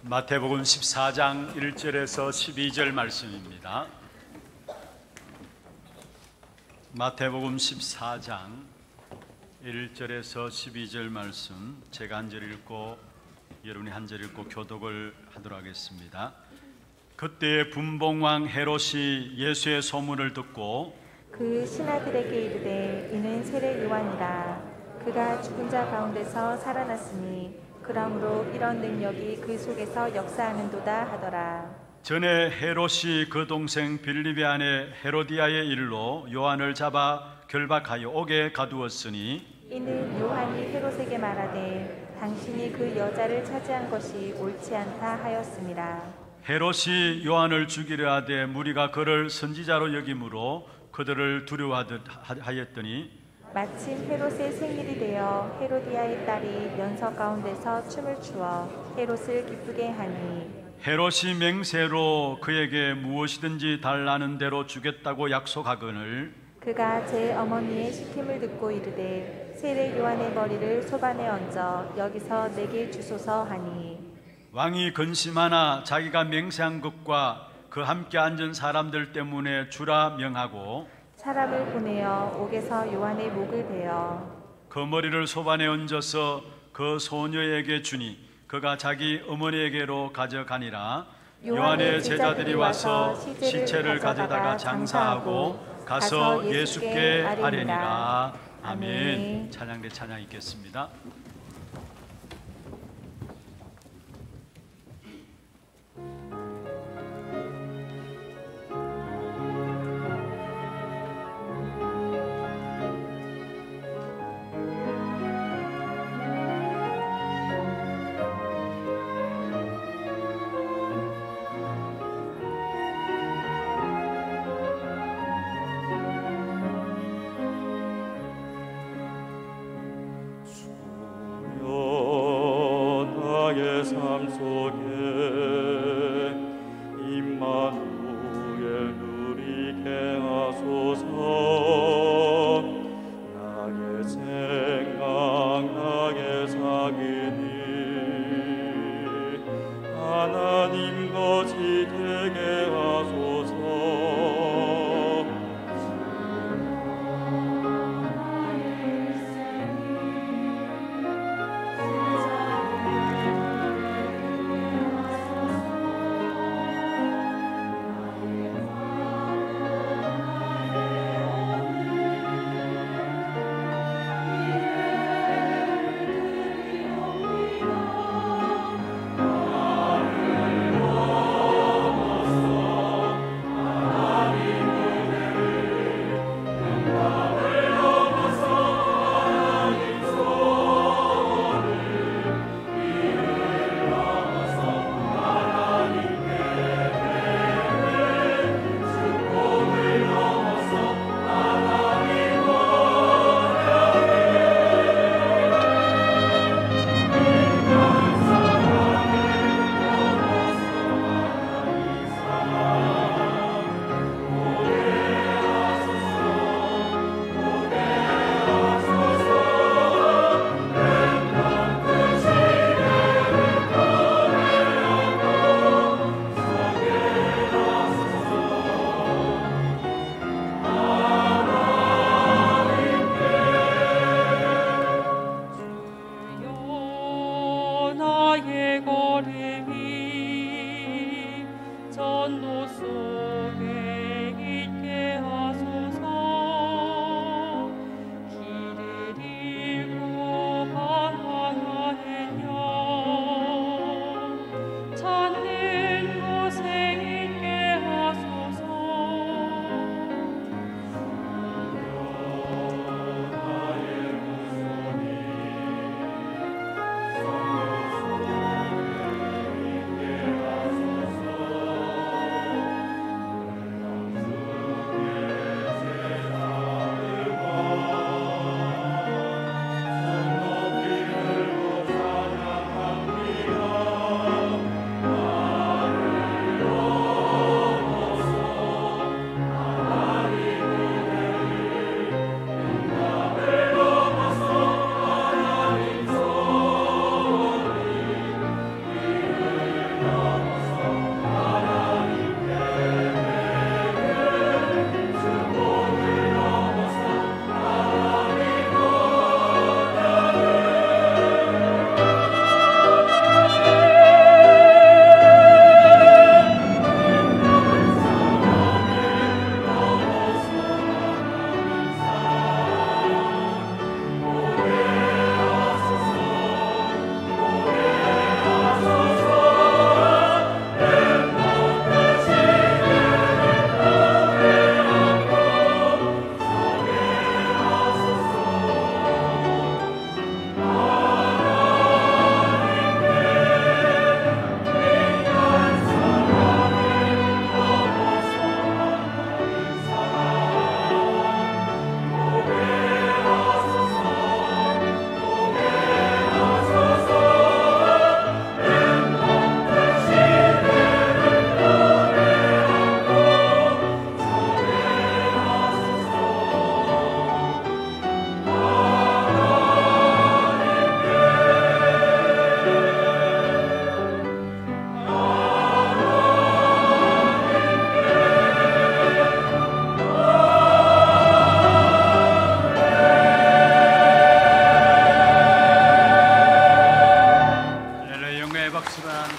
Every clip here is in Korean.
마태복음 14장 1절에서 12절 말씀입니다. 마태복음 14장 1절에서 12절 말씀, 제가 한 절 읽고 여러분이 한 절 읽고 교독을 하도록 하겠습니다. 그때 분봉왕 헤롯이 예수의 소문을 듣고 그 신하들에게 이르되 이는 세례 요한이라. 그가 죽은 자 가운데서 살아났으니 그러므로 이런 능력이 그 속에서 역사하는도다 하더라. 전에 헤롯이 그 동생 빌립의 아내 헤로디아의 일로 요한을 잡아 결박하여 옥에 가두었으니 이는 요한이 헤롯에게 말하되 당신이 그 여자를 차지한 것이 옳지 않다 하였음이라. 헤롯이 요한을 죽이려 하되 무리가 그를 선지자로 여김으로 그들을 두려워하였더니 마침 헤롯의 생일이 되어 헤로디아의 딸이 연서 가운데서 춤을 추어 헤롯을 기쁘게 하니 헤롯이 맹세로 그에게 무엇이든지 달라는 대로 주겠다고 약속하거늘 그가 제 어머니의 시킴을 듣고 이르되 세례 요한의 머리를 소반에 얹어 여기서 내게 주소서 하니 왕이 근심하나 자기가 맹세한 것과 그 함께 앉은 사람들 때문에 주라 명하고 사람을 보내어 옥에서 요한의 목을 베어 그 머리를 소반에 얹어서 그 소녀에게 주니 그가 자기 어머니에게로 가져가니라. 요한의 제자들이 와서 시체를 가져다가 장사하고 가서 예수께 아뢰니라. 아멘. 찬양대 찬양 있겠습니다. 삶 속에 임마누엘 누리게 하소서. 나의 생각 나의 상인이 하나님 것이 되게 하소서.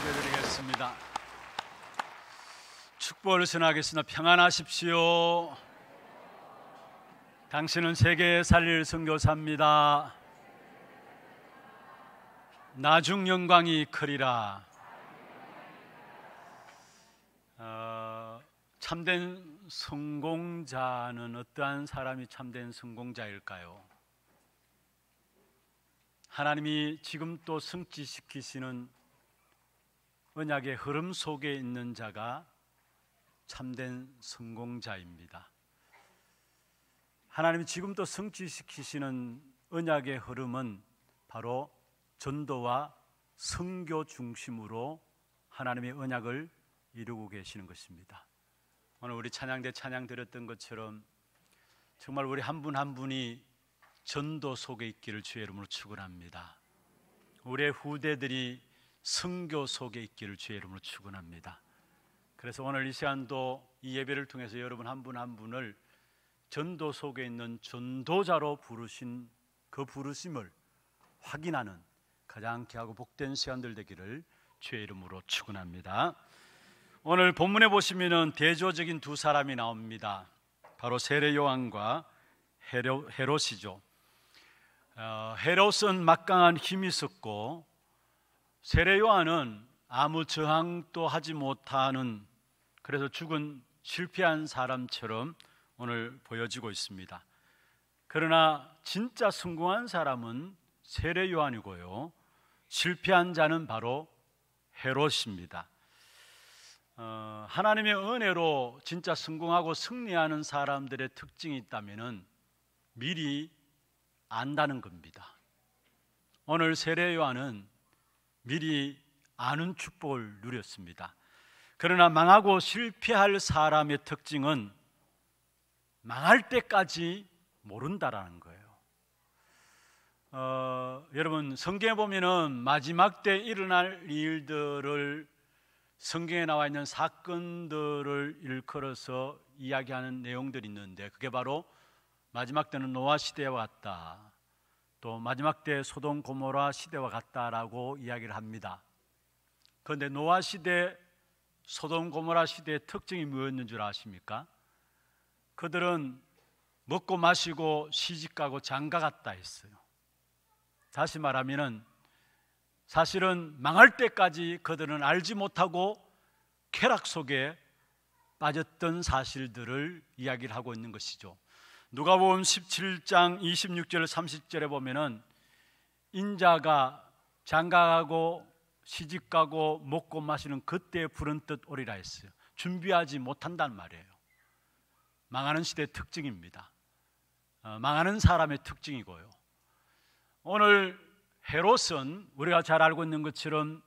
기도드리겠습니다. 축복을 전하겠습니다. 평안하십시오. 당신은 세계에 살릴 선교사입니다. 나중 영광이 크리라. 참된 성공자는 어떠한 사람이 참된 성공자일까요? 하나님이 지금 또 성취시키시는 언약의 흐름 속에 있는 자가 참된 성공자입니다. 하나님이 지금도 성취시키시는 언약의 흐름은 바로 전도와 선교 중심으로 하나님의 언약을 이루고 계시는 것입니다. 오늘 우리 찬양대 찬양 드렸던 것처럼 정말 우리 한 분 한 분이 전도 속에 있기를 주의 이름으로 축원합니다. 우리의 후대들이 선교 속에 있기를 주의 이름으로 축원합니다. 그래서 오늘 이 시간도 이 예배를 통해서 여러분 한 분 한 분을 전도 속에 있는 전도자로 부르신 그 부르심을 확인하는 가장 귀하고 복된 시간들 되기를 주의 이름으로 축원합니다. 오늘 본문에 보시면은 대조적인 두 사람이 나옵니다. 바로 세례 요한과 헤롯이죠. 헤롯은 막강한 힘이 있었고 세례 요한은 아무 저항도 하지 못하는, 그래서 죽은 실패한 사람처럼 오늘 보여지고 있습니다. 그러나 진짜 성공한 사람은 세례 요한이고요, 실패한 자는 바로 헤롯입니다. 하나님의 은혜로 진짜 성공하고 승리하는 사람들의 특징이 있다면은 미리 안다는 겁니다. 오늘 세례 요한은 미리 아는 축복을 누렸습니다. 그러나 망하고 실패할 사람의 특징은 망할 때까지 모른다라는 거예요. 여러분 성경에 보면은 마지막 때 일어날 일들을, 성경에 나와 있는 사건들을 일컬어서 이야기하는 내용들이 있는데 그게 바로 마지막 때는 노아 시대와 같다, 또 마지막 때 소돔 고모라 시대와 같다라고 이야기를 합니다. 그런데 노아 시대, 소돔 고모라 시대의 특징이 뭐였는 줄 아십니까? 그들은 먹고 마시고 시집가고 장가갔다 했어요. 다시 말하면은 사실은 망할 때까지 그들은 알지 못하고 쾌락 속에 빠졌던 사실들을 이야기를 하고 있는 것이죠. 누가복음 17장 26절 30절에 보면은 인자가 장가가고 시집가고 먹고 마시는 그때에 부른 뜻 오리라 했어요. 준비하지 못한단 말이에요. 망하는 시대의 특징입니다. 망하는 사람의 특징이고요. 오늘 헤롯은 우리가 잘 알고 있는 것처럼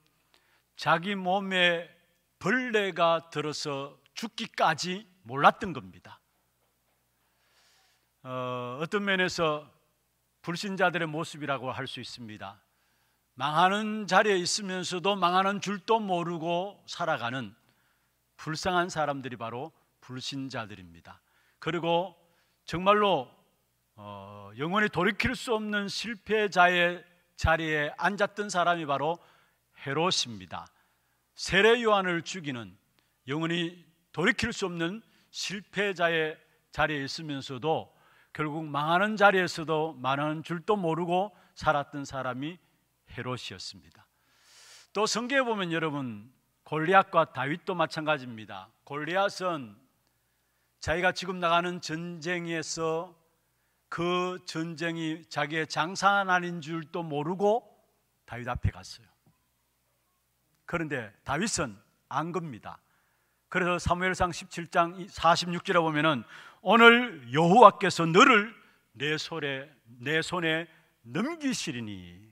자기 몸에 벌레가 들어서 죽기까지 몰랐던 겁니다. 어떤 면에서 불신자들의 모습이라고 할 수 있습니다. 망하는 자리에 있으면서도 망하는 줄도 모르고 살아가는 불쌍한 사람들이 바로 불신자들입니다. 그리고 정말로 영원히 돌이킬 수 없는 실패자의 자리에 앉았던 사람이 바로 헤롯입니다. 세례 요한을 죽이는, 영원히 돌이킬 수 없는 실패자의 자리에 있으면서도 결국 망하는 자리에서도 망하는 줄도 모르고 살았던 사람이 헤롯이었습니다. 또 성경에 보면 여러분 골리앗과 다윗도 마찬가지입니다. 골리앗은 자기가 지금 나가는 전쟁에서 그 전쟁이 자기의 장사날인 줄도 모르고 다윗 앞에 갔어요. 그런데 다윗은 안 겁니다. 그래서 사무엘상 17장 46절에 보면은 오늘 여호와께서 너를 내 손에 넘기시리니,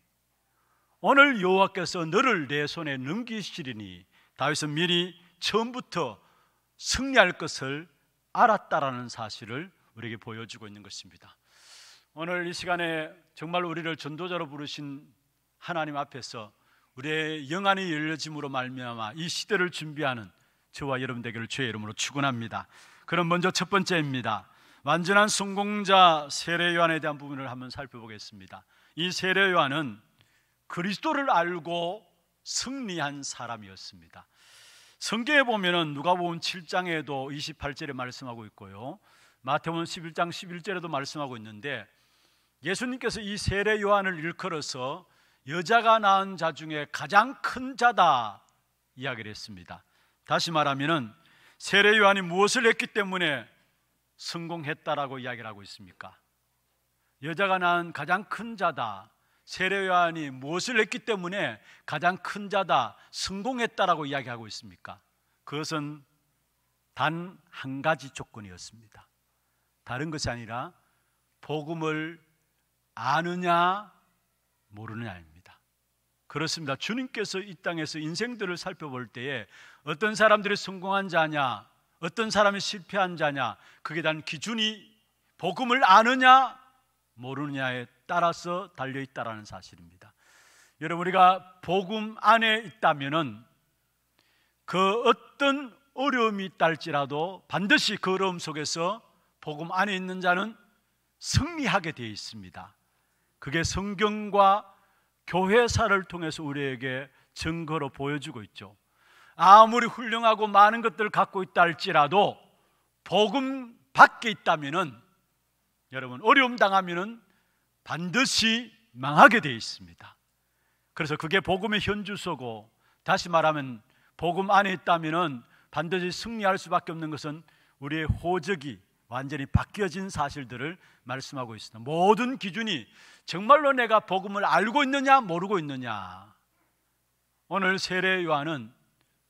오늘 여호와께서 너를 내 손에 넘기시리니, 다윗은 미리 처음부터 승리할 것을 알았다라는 사실을 우리에게 보여주고 있는 것입니다. 오늘 이 시간에 정말 우리를 전도자로 부르신 하나님 앞에서 우리의 영안이 열려짐으로 말미암아 이 시대를 준비하는 저와 여러분 되기를 주의 이름으로 축원합니다. 그럼 먼저 첫 번째입니다. 완전한 성공자 세례 요한에 대한 부분을 한번 살펴보겠습니다. 이 세례 요한은 그리스도를 알고 승리한 사람이었습니다. 성경에 보면은 누가복음 7장에도 28절에 말씀하고 있고요, 마태복음 11장 11절에도 말씀하고 있는데, 예수님께서 이 세례 요한을 일컬어서 여자가 낳은 자 중에 가장 큰 자다 이야기를 했습니다. 다시 말하면은 세례 요한이 무엇을 했기 때문에 성공했다라고 이야기를 하고 있습니까? 여자가 낳은 가장 큰 자다, 세례 요한이 무엇을 했기 때문에 가장 큰 자다, 성공했다라고 이야기하고 있습니까? 그것은 단 한 가지 조건이었습니다. 다른 것이 아니라 복음을 아느냐 모르느냐입니다. 그렇습니다. 주님께서 이 땅에서 인생들을 살펴볼 때에 어떤 사람들이 성공한 자냐, 어떤 사람이 실패한 자냐, 그게 단 기준이 복음을 아느냐 모르느냐에 따라서 달려있다라는 사실입니다. 여러분, 우리가 복음 안에 있다면은 그 어떤 어려움이 있다 할지라도 반드시 그 어려움 속에서 복음 안에 있는 자는 승리하게 되어 있습니다. 그게 성경과 교회사를 통해서 우리에게 증거로 보여주고 있죠. 아무리 훌륭하고 많은 것들을 갖고 있다 할지라도 복음 밖에 있다면은, 여러분, 어려움 당하면은 반드시 망하게 되어 있습니다. 그래서 그게 복음의 현주소고, 다시 말하면 복음 안에 있다면은 반드시 승리할 수밖에 없는 것은 우리의 호적이 완전히 바뀌어진 사실들을 말씀하고 있습니다. 모든 기준이 정말로 내가 복음을 알고 있느냐 모르고 있느냐. 오늘 세례 요한은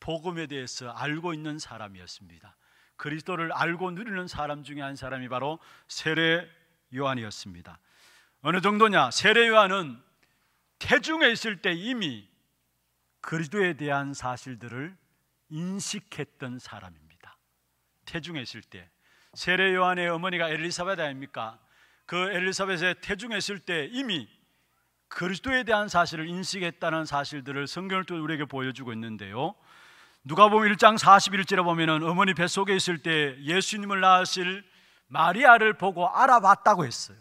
복음에 대해서 알고 있는 사람이었습니다. 그리스도를 알고 누리는 사람 중에 한 사람이 바로 세례 요한이었습니다. 어느 정도냐? 세례 요한은 태중에 있을 때 이미 그리스도에 대한 사실들을 인식했던 사람입니다. 태중에 있을 때. 세례 요한의 어머니가 엘리사벳 아닙니까? 그 엘리사벳의 태중에 있을 때 이미 그리스도에 대한 사실을 인식했다는 사실들을 성경을 통해 우리에게 보여주고 있는데요, 누가복음 1장 41절에 보면은 어머니 뱃속에 있을 때 예수님을 낳으실 마리아를 보고 알아봤다고 했어요.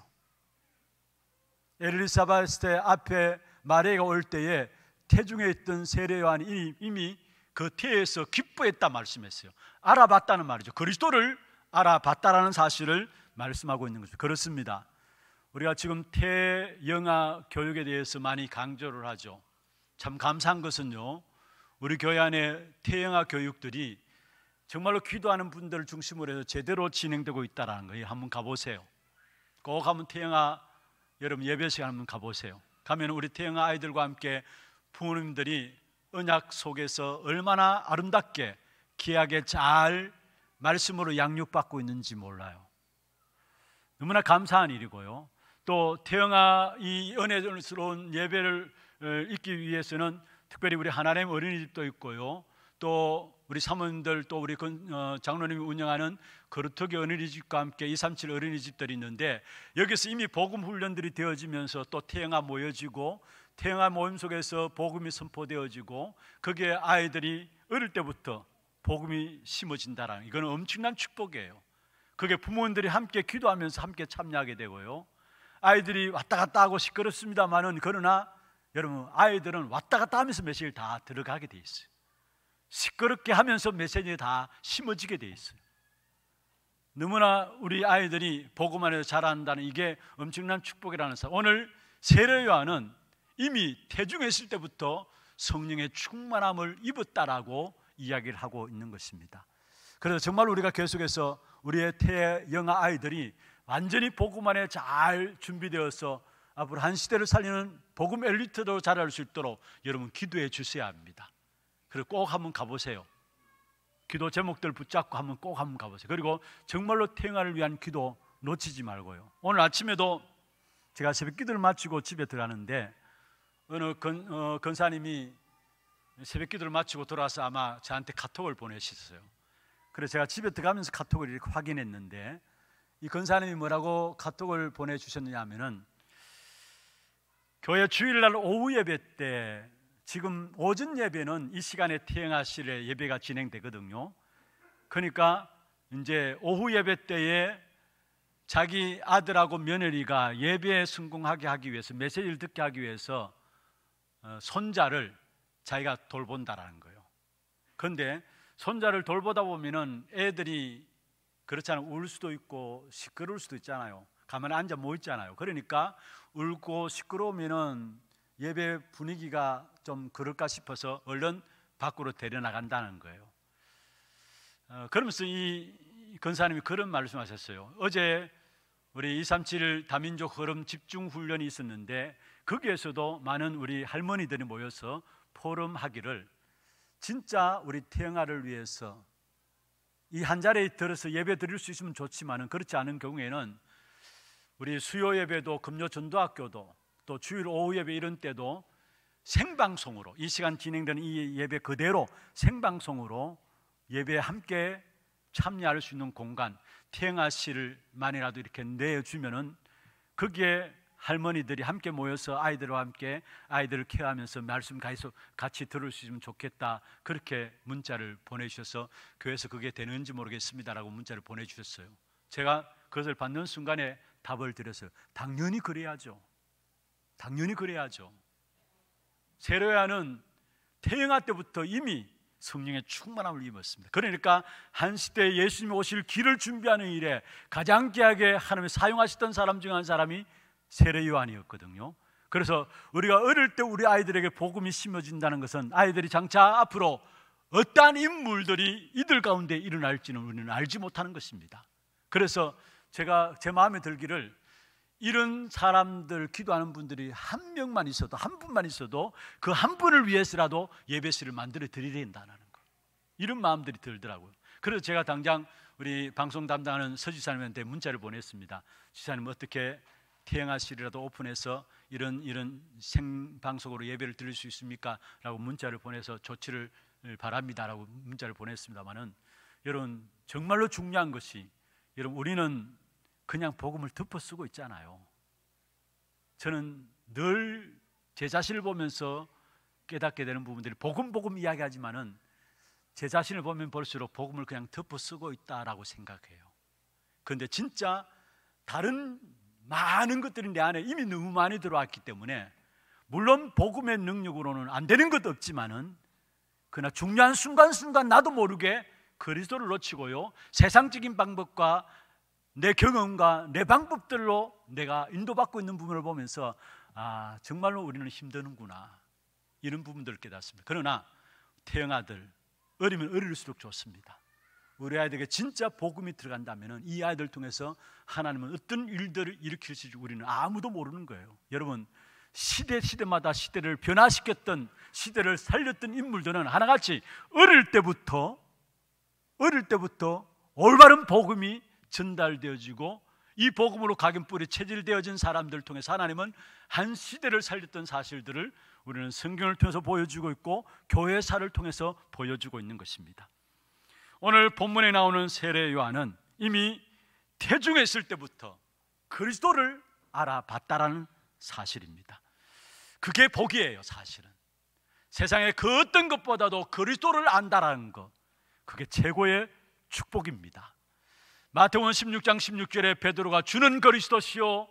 엘리사벳의 앞에 마리아가 올 때에 태중에 있던 세례 요한이 이미 그 태에서 기뻐했다 말씀했어요. 알아봤다는 말이죠. 그리스도를 알아봤다라는 사실을 말씀하고 있는 거죠. 그렇습니다. 우리가 지금 태영아 교육에 대해서 많이 강조를 하죠. 참 감사한 것은요, 우리 교회 안에 태영아 교육들이 정말로 기도하는 분들을 중심으로 해서 제대로 진행되고 있다는 거예요. 한번 가보세요. 꼭 한번 태영아 여러분 예배 시간 한번 가보세요. 가면 우리 태영아 아이들과 함께 부모님들이 언약 속에서 얼마나 아름답게 귀하게 잘 말씀으로 양육받고 있는지 몰라요. 너무나 감사한 일이고요. 또 태영아 이 은혜스러운 예배를 있기 위해서는 특별히 우리 하나님 어린이집도 있고요, 또 우리 사모님들, 또 우리 장로님이 운영하는 거루터기 어린이집과 함께 237 어린이집들이 있는데, 여기서 이미 복음 훈련들이 되어지면서 또 태영아 모여지고 태영아 모임 속에서 복음이 선포되어지고 거기에 아이들이 어릴 때부터 복음이 심어진다라는, 이거는 엄청난 축복이에요. 그게 부모님들이 함께 기도하면서 함께 참여하게 되고요, 아이들이 왔다 갔다 하고 시끄럽습니다만은, 그러나 여러분 아이들은 왔다 갔다 하면서 메시지를 다 들어가게 돼 있어요. 시끄럽게 하면서 메시지가 다 심어지게 돼 있어요. 너무나 우리 아이들이 복음 안에서 자란다는 이게 엄청난 축복이라는 사실. 오늘 세례 요한은 이미 태중에 있을 때부터 성령의 충만함을 입었다라고 이야기를 하고 있는 것입니다. 그래서 정말 우리가 계속해서 우리의 태영아 아이들이 완전히 복음 안에 잘 준비되어서 앞으로 한 시대를 살리는 복음 엘리트로 자랄 수 있도록 여러분 기도해 주셔야 합니다. 그리고 꼭 한번 가보세요. 기도 제목들 붙잡고 꼭 한번 가보세요. 그리고 정말로 태영아를 위한 기도 놓치지 말고요. 오늘 아침에도 제가 새벽 기도를 마치고 집에 들어가는데 어느 권사님이 새벽 기도를 마치고 돌아와서 아마 저한테 카톡을 보내셨어요. 그래서 제가 집에 들어가면서 카톡을 이렇게 확인했는데, 이 권사님이 뭐라고 카톡을 보내주셨느냐 하면은, 교회 주일날 오후 예배 때, 지금 오전 예배는 이 시간에 태영아실에 예배가 진행되거든요. 그러니까 이제 오후 예배 때에 자기 아들하고 며느리가 예배에 성공하게 하기 위해서, 메시지를 듣게 하기 위해서 손자를 자기가 돌본다라는 거예요. 그런데 손자를 돌보다 보면은 애들이 그렇잖아요. 울 수도 있고 시끄러울 수도 있잖아요. 가만히 앉아 모 있잖아요. 그러니까 울고 시끄러우면은 예배 분위기가 좀 그럴까 싶어서 얼른 밖으로 데려나간다는 거예요. 그러면서 이 권사님이 그런 말씀하셨어요. 어제 우리 237 다민족 흐름 집중 훈련이 있었는데 거기에서도 많은 우리 할머니들이 모여서 포럼하기를 진짜 우리 태영아를 위해서 이 한 자리에 들어서 예배 드릴 수 있으면 좋지만은 그렇지 않은 경우에는 우리 수요 예배도 금요 전도학교도 또 주일 오후 예배 이런 때도 생방송으로 이 시간 진행되는 이 예배 그대로 생방송으로 예배에 함께 참여할 수 있는 공간 태영아 씨를 만이라도 이렇게 내주면은 거기에 할머니들이 함께 모여서 아이들과 함께 아이들을 케어하면서 말씀 같이 들을 수 있으면 좋겠다. 그렇게 문자를 보내주셔서 교회에서 그게 되는지 모르겠습니다라고 문자를 보내주셨어요. 제가 그것을 받는 순간에 답을 드렸어요. 당연히 그래야죠. 당연히 그래야죠. 세례요한은 태영아 때부터 이미 성령의 충만함을 입었습니다. 그러니까 한 시대에 예수님이 오실 길을 준비하는 일에 가장 귀하게 하나님이 사용하셨던 사람 중 한 사람이 세례요한이었거든요. 그래서 우리가 어릴 때 우리 아이들에게 복음이 심어진다는 것은 아이들이 장차 앞으로 어떠한 인물들이 이들 가운데 일어날지는 우리는 알지 못하는 것입니다. 그래서 제가 제 마음에 들기를 이런 사람들 기도하는 분들이 한 명만 있어도 한 분만 있어도 그 한 분을 위해서라도 예배실을 만들어 드려야 된다는 거, 이런 마음들이 들더라고요. 그래서 제가 당장 우리 방송 담당하는 서 지사님한테 문자를 보냈습니다. 지사님 어떻게 태영아실이라도 오픈해서 이런 생방송으로 예배를 드릴 수 있습니까? 라고 문자를 보내서 조치를 바랍니다라고 문자를 보냈습니다만은 여러분 정말로 중요한 것이 여러분 우리는 그냥 복음을 덮어쓰고 있잖아요. 저는 늘 제 자신을 보면서 깨닫게 되는 부분들이 복음 이야기하지만은 제 자신을 보면 볼수록 복음을 그냥 덮어쓰고 있다라고 생각해요. 그런데 진짜 다른 많은 것들이 내 안에 이미 너무 많이 들어왔기 때문에 물론 복음의 능력으로는 안 되는 것도 없지만은 그러나 중요한 순간순간 나도 모르게 그리스도를 놓치고요 세상적인 방법과 내 경험과 내 방법들로 내가 인도받고 있는 부분을 보면서 아 정말로 우리는 힘드는구나 이런 부분들을 깨닫습니다. 그러나 태영아들 어리면 어릴수록 좋습니다. 우리 아이들에게 진짜 복음이 들어간다면 이 아이들 통해서 하나님은 어떤 일들을 일으킬지 우리는 아무도 모르는 거예요. 여러분 시대마다 시대를 변화시켰던 시대를 살렸던 인물들은 하나같이 어릴 때부터 올바른 복음이 전달되어지고 이 복음으로 각인뿔이 체질되어진 사람들을 통해서 하나님은 한 시대를 살렸던 사실들을 우리는 성경을 통해서 보여주고 있고 교회사를 통해서 보여주고 있는 것입니다. 오늘 본문에 나오는 세례요한은 이미 태중에 있을 때부터 그리스도를 알아봤다라는 사실입니다. 그게 복이에요. 사실은 세상의 그 어떤 것보다도 그리스도를 안다라는 것, 그게 최고의 축복입니다. 마태복음 16장 16절에 베드로가 주는 그리스도시요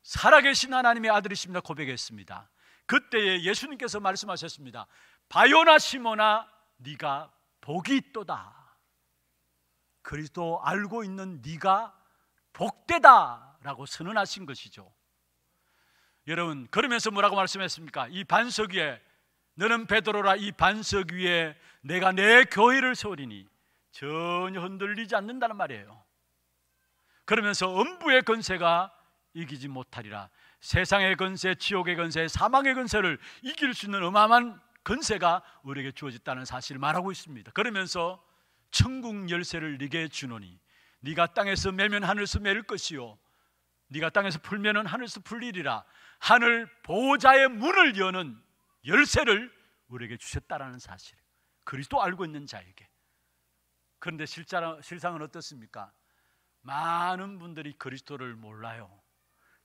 살아계신 하나님의 아들이십니다 고백했습니다. 그때에 예수님께서 말씀하셨습니다. 바요나 시몬아 네가 복이 있도다. 그리스도 알고 있는 네가 복되다라고 선언하신 것이죠. 여러분 그러면서 뭐라고 말씀했습니까? 이 반석 위에 너는 베드로라 이 반석 위에 내가 내 교회를 세우리니 전혀 흔들리지 않는다는 말이에요. 그러면서 음부의 권세가 이기지 못하리라. 세상의 권세, 지옥의 권세, 사망의 권세를 이길 수 있는 어마어마한 권세가 우리에게 주어졌다는 사실을 말하고 있습니다. 그러면서 천국 열쇠를 네게 주노니 네가 땅에서 매면 하늘에서 매일 것이요 네가 땅에서 풀면은 하늘에서 풀리리라. 하늘 보호자의 문을 여는 열쇠를 우리에게 주셨다라는 사실, 그리스도 알고 있는 자에게. 그런데 실상은 어떻습니까? 많은 분들이 그리스도를 몰라요.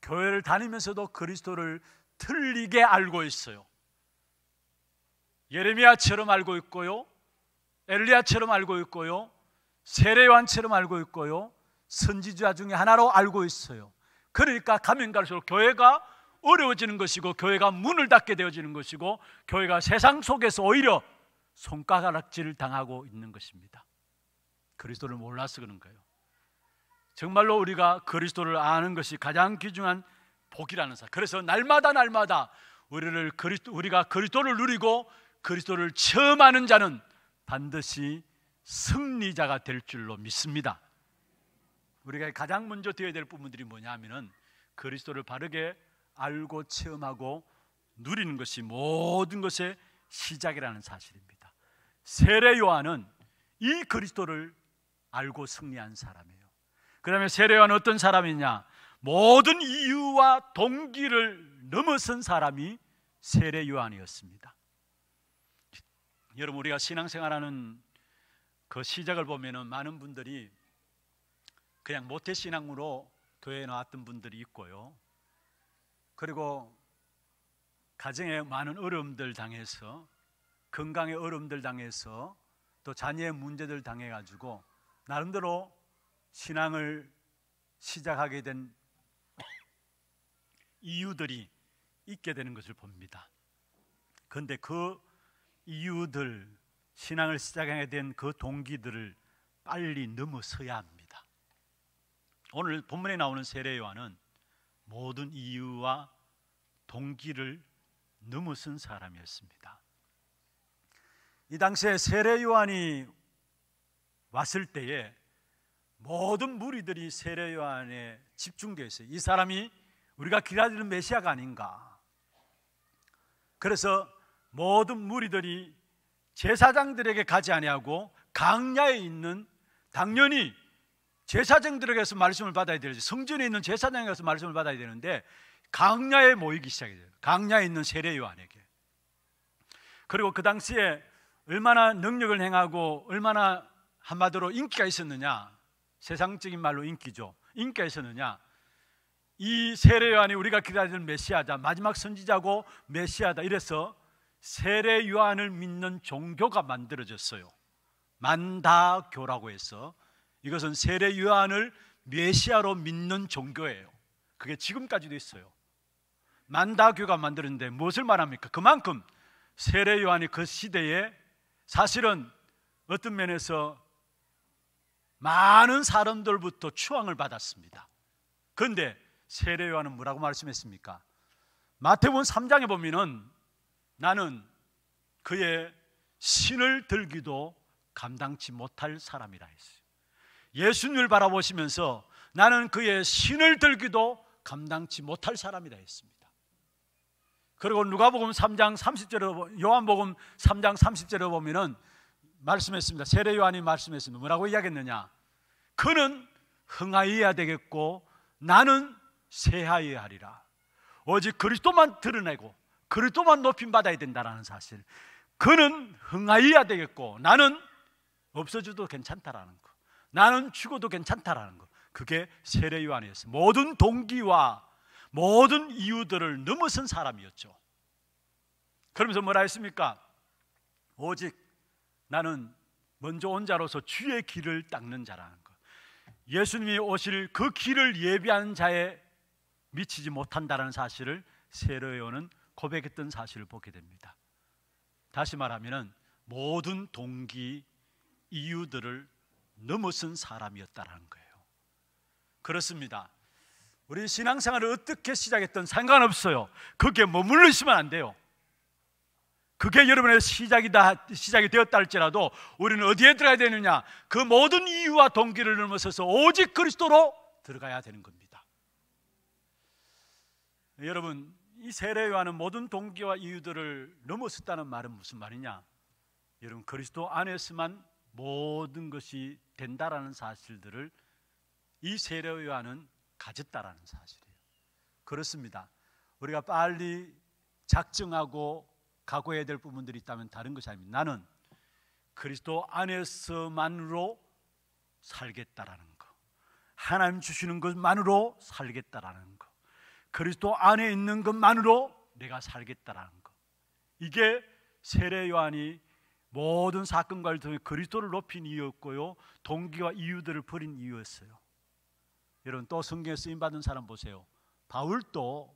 교회를 다니면서도 그리스도를 틀리게 알고 있어요. 예레미야처럼 알고 있고요, 엘리야처럼 알고 있고요, 세례요한처럼 알고 있고요, 선지자 중에 하나로 알고 있어요. 그러니까 가면 갈수록 교회가 어려워지는 것이고 교회가 문을 닫게 되어지는 것이고 교회가 세상 속에서 오히려 손가락질을 당하고 있는 것입니다. 그리스도를 몰라서 그런 거예요. 정말로 우리가 그리스도를 아는 것이 가장 귀중한 복이라는 사실. 그래서 날마다 우리가 그리스도를 누리고 그리스도를 처음 아는 자는 반드시 승리자가 될 줄로 믿습니다. 우리가 가장 먼저 되어야 될 부분들이 뭐냐 하면은 그리스도를 바르게 알고 체험하고 누리는 것이 모든 것의 시작이라는 사실입니다. 세례 요한은 이 그리스도를 알고 승리한 사람이에요. 그 다음에 세례 요한은 어떤 사람이냐? 모든 이유와 동기를 넘어선 사람이 세례 요한이었습니다. 여러분, 우리가 신앙생활하는 그 시작을 보면은 많은 분들이 그냥 모태신앙으로 교회에 나왔던 분들이 있고요, 그리고 가정에 많은 어려움들 당해서, 건강의 어려움들 당해서, 또 자녀의 문제들 당해가지고 나름대로 신앙을 시작하게 된 이유들이 있게 되는 것을 봅니다. 그런데 그 이유들, 신앙을 시작하게 된 그 동기들을 빨리 넘어서야 합니다. 오늘 본문에 나오는 세례 요한은 모든 이유와 동기를 넘어선 사람이었습니다. 이 당시에 세례 요한이 왔을 때에 모든 무리들이 세례 요한에 집중되어 있어요. 이 사람이 우리가 기다리는 메시아가 아닌가. 그래서 모든 무리들이 제사장들에게 가지 아니하고 강야에 있는, 당연히 제사장들에게서 말씀을 받아야 되지, 성전에 있는 제사장에게서 말씀을 받아야 되는데 강야에 모이기 시작해요. 강야에 있는 세례 요한에게. 그리고 그 당시에 얼마나 능력을 행하고 얼마나 한마디로 인기가 있었느냐, 세상적인 말로 인기죠. 인기가 있었느냐, 이 세례 요한이 우리가 기다리는 메시아다, 마지막 선지자고 메시아다, 이래서 세례 요한을 믿는 종교가 만들어졌어요. 만다교라고 해서 이것은 세례 요한을 메시아로 믿는 종교예요. 그게 지금까지도 있어요. 만다교가 만들었는데 무엇을 말합니까? 그만큼 세례 요한이 그 시대에 사실은 어떤 면에서 많은 사람들부터 추앙을 받았습니다. 그런데 세례 요한은 뭐라고 말씀했습니까? 마태복음 3장에 보면은 나는 그의 신을 들기도 감당치 못할 사람이라 했어요. 예수님을 바라보시면서 나는 그의 신을 들기도 감당치 못할 사람이라 했습니다. 그리고 누가복음 3장 30절에, 요한복음 3장 30절에 보면은 말씀했습니다. 세례 요한이 말씀했습니다. 뭐라고 이야기했느냐? 그는 흥하여야 되겠고 나는 쇠하여야 하리라. 오직 그리스도만 드러내고 그리스도만 높임받아야 된다는 사실. 그는 흥하여야 되겠고 나는 없어져도 괜찮다라는 거, 나는 죽어도 괜찮다라는 거, 그게 세례 요한이었어요. 모든 동기와 모든 이유들을 넘어선 사람이었죠. 그러면서 뭐라 했습니까? 오직 나는 먼저 온 자로서 주의 길을 닦는 자라는 것, 예수님이 오실 그 길을 예비하는 자에 미치지 못한다는 사실을 세례 요한은 고백했던 사실을 보게 됩니다. 다시 말하면 모든 동기, 이유들을 넘어선 사람이었다는 거예요. 그렇습니다. 우리 신앙생활을 어떻게 시작했든 상관없어요. 그게 머물르시면 안 돼요. 그게 여러분의 시작이 되었다 할지라도 우리는 어디에 들어가야 되느냐? 그 모든 이유와 동기를 넘어서서 오직 그리스도로 들어가야 되는 겁니다. 여러분, 이 세례 요한은 모든 동기와 이유들을 넘어섰다는 말은 무슨 말이냐? 여러분, 그리스도 안에서만 모든 것이 된다라는 사실들을 이 세례 요한은 가졌다라는 사실이에요. 그렇습니다. 우리가 빨리 작정하고 각오해야 될 부분들이 있다면 다른 것이 아닙니다. 나는 그리스도 안에서만으로 살겠다라는 거, 하나님 주시는 것만으로 살겠다라는 거, 그리스도 안에 있는 것만으로 내가 살겠다라는 거, 이게 세례 요한이 모든 사건과를 통해 그리스도를 높인 이유였고요, 동기와 이유들을 버린 이유였어요. 여러분, 또 성경에 쓰임받은 사람 보세요. 바울도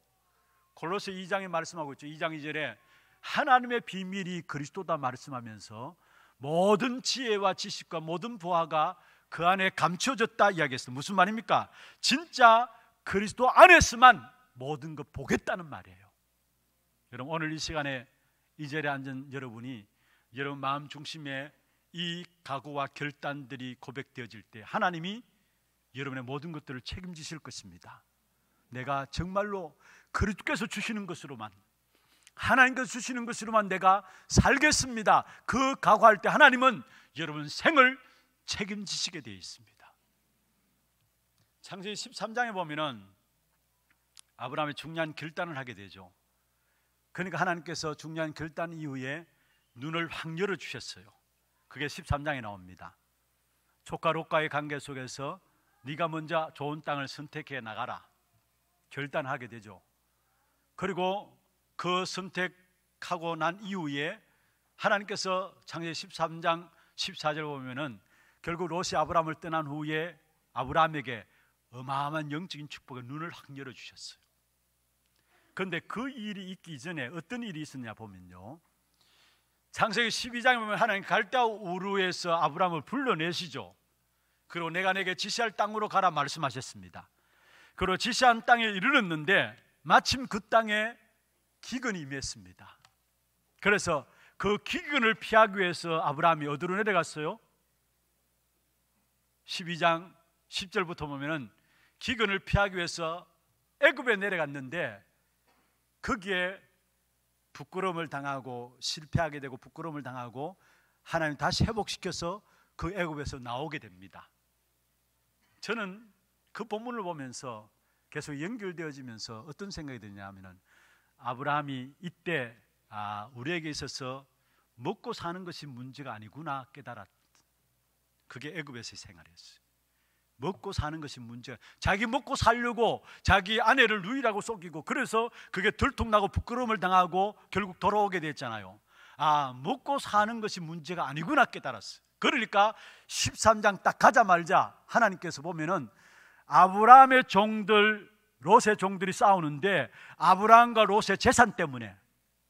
골로새 2장에 말씀하고 있죠. 2장 2절에 하나님의 비밀이 그리스도다 말씀하면서 모든 지혜와 지식과 모든 보화가 그 안에 감춰졌다 이야기했어요. 무슨 말입니까? 진짜 그리스도 안에서만 모든 것 보겠다는 말이에요. 여러분, 오늘 이 시간에 이 자리에 앉은 여러분이 여러분 마음 중심에 이 각오와 결단들이 고백되어질 때 하나님이 여러분의 모든 것들을 책임지실 것입니다. 내가 정말로 그리스도께서 주시는 것으로만, 하나님께서 주시는 것으로만 내가 살겠습니다. 그 각오할 때 하나님은 여러분 생을 책임지시게 되어 있습니다. 창세기 13장에 보면은 아브라함이 중요한 결단을 하게 되죠. 그러니까 하나님께서 중요한 결단 이후에 눈을 확 열어주셨어요. 그게 13장에 나옵니다. 족과 롯과의 관계 속에서 네가 먼저 좋은 땅을 선택해 나가라 결단하게 되죠. 그리고 그 선택하고 난 이후에 하나님께서 창세기 13장 14절 보면은 결국 롯이 아브라함을 떠난 후에 아브라함에게 어마어마한 영적인 축복의 눈을 확 열어주셨어요. 그런데 그 일이 있기 전에 어떤 일이 있었냐 보면요, 창세기 12장에 보면 하나님 갈대아 우르에서 아브라함을 불러내시죠. 그리고 내가 내게 지시할 땅으로 가라 말씀하셨습니다. 그리고 지시한 땅에 이르렀는데 마침 그 땅에 기근이 임했습니다. 그래서 그 기근을 피하기 위해서 아브라함이 어디로 내려갔어요? 12장 10절부터 보면은 기근을 피하기 위해서 애굽에 내려갔는데 거기에 부끄러움을 당하고 실패하게 되고 부끄러움을 당하고 하나님 다시 회복시켜서 그 애굽에서 나오게 됩니다. 저는 그 본문을 보면서 계속 연결되어지면서 어떤 생각이 드냐 하면은 아브라함이 이때 우리에게 있어서 먹고 사는 것이 문제가 아니구나 깨달았. 그게 애굽에서의 생활이었어요. 먹고 사는 것이 문제가, 자기 먹고 살려고 자기 아내를 누이라고 속이고 그래서 그게 들통나고 부끄러움을 당하고 결국 돌아오게 됐잖아요. 먹고 사는 것이 문제가 아니구나 깨달았어요. 그러니까 13장 딱 가자마자 하나님께서 보면은 아브라함의 종들, 롯의 종들이 싸우는데 아브라함과 롯의 재산 때문에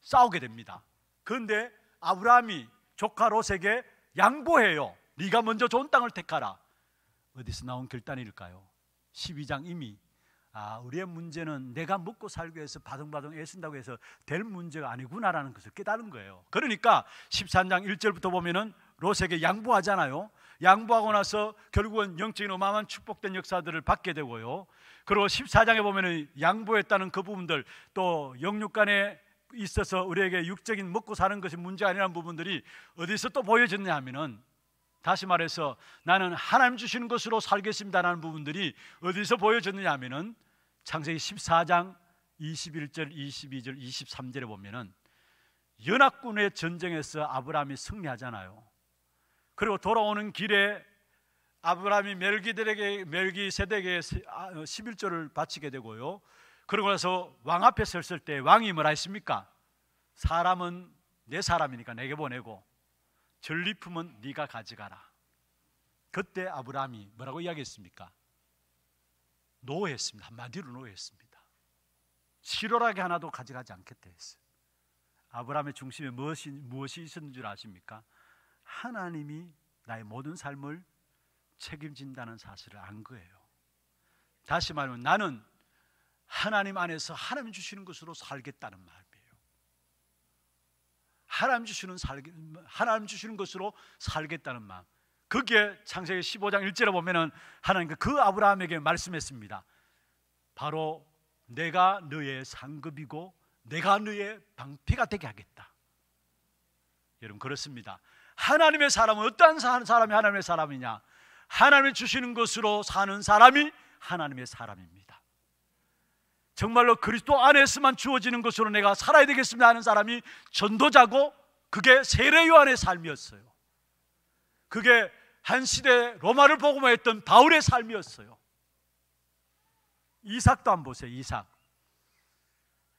싸우게 됩니다. 그런데 아브라함이 조카 롯에게 양보해요. 네가 먼저 좋은 땅을 택하라. 어디서 나온 결단일까요? 12장 이미 우리의 문제는 내가 먹고 살기 위해서 바둥바둥 애쓴다고 해서 될 문제가 아니구나라는 것을 깨달은 거예요. 그러니까 13장 1절부터 보면은 롯에게 양보하잖아요. 양보하고 나서 결국은 영적인 어마어마한 축복된 역사들을 받게 되고요. 그리고 14장에 보면은 양보했다는 그 부분들, 또 영육간에 있어서 우리에게 육적인 먹고 사는 것이 문제 아니라는 부분들이 어디서 또 보여졌냐 하면은, 다시 말해서 나는 하나님 주시는 것으로 살겠습니다라는 부분들이 어디서 보여졌느냐 하면은 창세기 14장 21절, 22절, 23절에 보면은 연합군의 전쟁에서 아브라함이 승리하잖아요. 그리고 돌아오는 길에 아브라함이 멜기세덱에게 11조를 바치게 되고요. 그러고 나서 왕 앞에 섰을 때 왕이 뭐라 했습니까? 사람은 내 사람이니까 내게 보내고 전리품은 네가 가져가라. 그때 아브라함이 뭐라고 이야기했습니까? 노했습니다. 한마디로 노했습니다. 실오라기 하나도 가져가지 않겠다 했어요. 아브라함의 중심에 무엇이 있었는 줄 아십니까? 하나님이 나의 모든 삶을 책임진다는 사실을 안 거예요. 다시 말하면 나는 하나님 안에서 하나님 주시는 것으로 살겠다는 마음이에요. 하나님 주시는 것으로 살겠다는 마음. 그게 창세기 15장 1절에 보면은 하나님께 그 아브라함에게 말씀했습니다. 바로 내가 너의 상급이고 내가 너의 방패가 되게 하겠다. 여러분, 그렇습니다. 하나님의 사람은 어떠한 사람이 하나님의 사람이냐? 하나님이 주시는 것으로 사는 사람이 하나님의 사람입니다. 정말로 그리스도 안에서만 주어지는 것으로 내가 살아야 되겠습니다 하는 사람이 전도자고, 그게 세례 요한의 삶이었어요. 그게 한 시대 로마를 복음화했던 바울의 삶이었어요. 이삭도 한번 보세요. 이삭.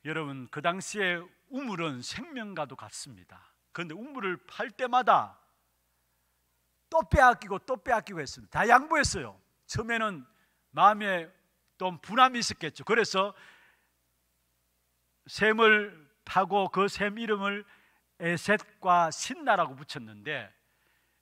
여러분, 그 당시에 우물은 생명과도 같습니다. 그런데 우물을 팔 때마다 또 빼앗기고 했습니다. 다 양보했어요. 처음에는 마음에 또 분함이 있었겠죠. 그래서 샘을 파고 그 샘 이름을 에셋과 신나라고 붙였는데,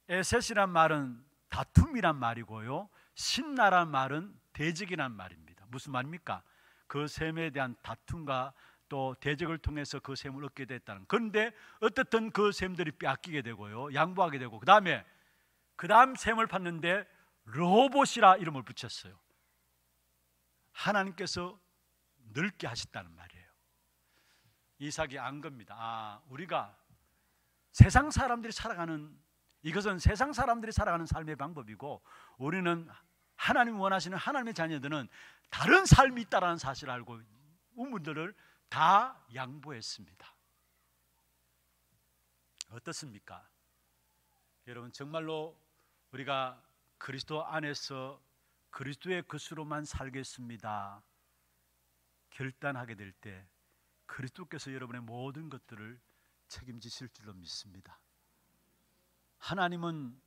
에셋이란 말은 다툼이란 말이고요, 신나란 말은 대적이란 말입니다. 무슨 말입니까? 그 샘에 대한 다툼과 또 대적을 통해서 그 샘을 얻게 됐다는. 그런데 어떻든 그 샘들이 빼앗기게 되고요, 양보하게 되고, 그 다음 샘을 팠는데 르호봇이라 이름을 붙였어요. 하나님께서 늙게 하셨다는 말이에요. 이삭이 안 겁니다. 우리가 세상 사람들이 살아가는, 이것은 세상 사람들이 살아가는 삶의 방법이고, 우리는 하나님이 원하시는 하나님의 자녀들은 다른 삶이 있다는 사실을 알고 우물들을 다 양보했습니다. 어떻습니까? 여러분, 정말로 우리가 그리스도 안에서 그리스도의 것으로만 살겠습니다 결단하게 될 때, 그리스도께서 여러분의 모든 것들을 책임지실 줄로 믿습니다. 하나님은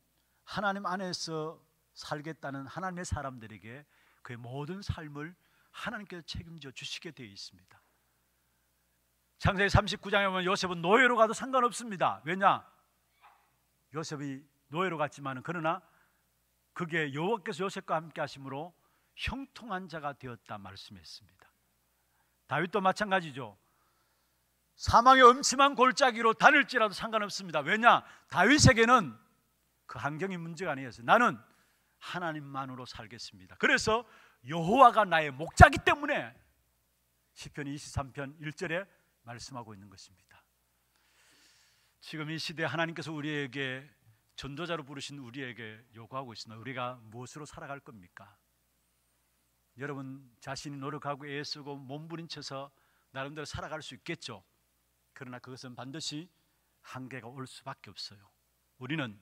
하나님 안에서 살겠다는 하나님의 사람들에게 그의 모든 삶을 하나님께서 책임져 주시게 되어 있습니다. 창세기 39장에 보면 요셉은 노예로 가도 상관없습니다. 왜냐? 요셉이 노예로 갔지만 그러나 그게 여호와께서 요셉과 함께 하심으로 형통한 자가 되었다 말씀했습니다. 다윗도 마찬가지죠. 사망의 음침한 골짜기로 다닐지라도 상관없습니다. 왜냐? 다윗에게는 그 환경이 문제가 아니었어요. 나는 하나님만으로 살겠습니다. 그래서 여호와가 나의 목자기 때문에 시편 23편 1절에 말씀하고 있는 것입니다. 지금 이 시대에 하나님께서 우리에게 전도자로 부르신 우리에게 요구하고 있습니다. 우리가 무엇으로 살아갈 겁니까? 여러분 자신이 노력하고 애쓰고 몸부림쳐서 나름대로 살아갈 수 있겠죠. 그러나 그것은 반드시 한계가 올 수밖에 없어요. 우리는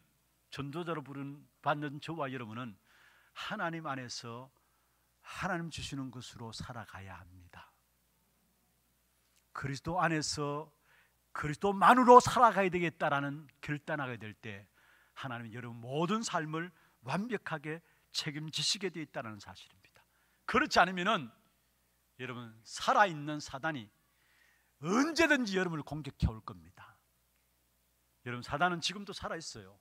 전도자로 받는 저와 여러분은 하나님 안에서 하나님 주시는 것으로 살아가야 합니다. 그리스도 안에서 그리스도만으로 살아가야 되겠다라는 결단하게 될 때 하나님은 여러분 모든 삶을 완벽하게 책임지시게 되어 있다는 사실입니다. 그렇지 않으면은 여러분 살아있는 사단이 언제든지 여러분을 공격해 올 겁니다. 여러분 사단은 지금도 살아있어요.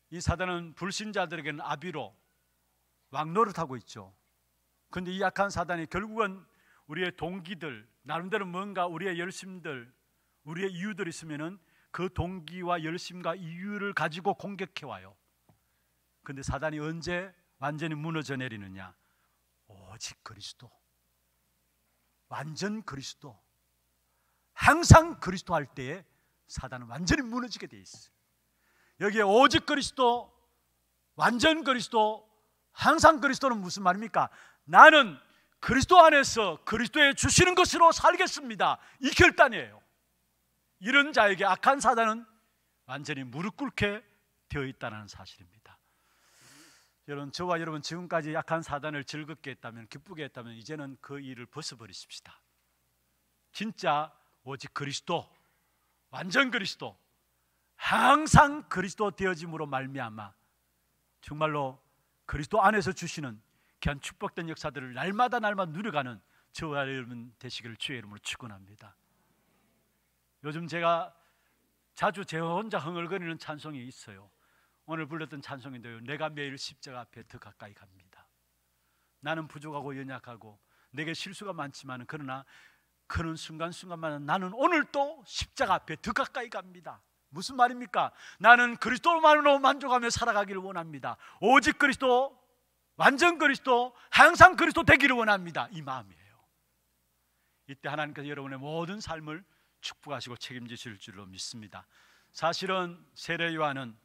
이 사단은 불신자들에게는 아비로 왕노릇하고 있죠. 그런데 이 약한 사단이 결국은 우리의 동기들, 나름대로 뭔가 우리의 열심들, 우리의 이유들이 있으면은 그 동기와 열심과 이유를 가지고 공격해 와요. 그런데 사단이 언제 완전히 무너져 내리느냐? 오직 그리스도, 완전 그리스도, 항상 그리스도 할 때에 사단은 완전히 무너지게 돼 있어요. 여기에 오직 그리스도, 완전 그리스도, 항상 그리스도는 무슨 말입니까? 나는 그리스도 안에서 그리스도의 주시는 것으로 살겠습니다. 이 결단이에요. 이런 자에게 악한 사단은 완전히 무릎 꿇게 되어 있다는 사실입니다. 여러분 저와 여러분 지금까지 악한 사단을 즐겁게 했다면, 기쁘게 했다면 이제는 그 일을 벗어버리십시다. 진짜 오직 그리스도, 완전 그리스도, 항상 그리스도 되어짐으로 말미암아 정말로 그리스도 안에서 주시는 귀한 축복된 역사들을 날마다 누려가는 저와 여러분 되시기를 주의 이름으로 축원합니다. 요즘 제가 자주 제 혼자 흥얼거리는 찬송이 있어요. 오늘 불렀던 찬송인데요, 내가 매일 십자가 앞에 더 가까이 갑니다. 나는 부족하고 연약하고 내게 실수가 많지만 그러나 그런 순간순간마다 나는 오늘도 십자가 앞에 더 가까이 갑니다. 무슨 말입니까? 나는 그리스도만으로 만족하며 살아가기를 원합니다. 오직 그리스도, 완전 그리스도, 항상 그리스도 되기를 원합니다. 이 마음이에요. 이때 하나님께서 여러분의 모든 삶을 축복하시고 책임지실 줄로 믿습니다. 사실은 세례 요한은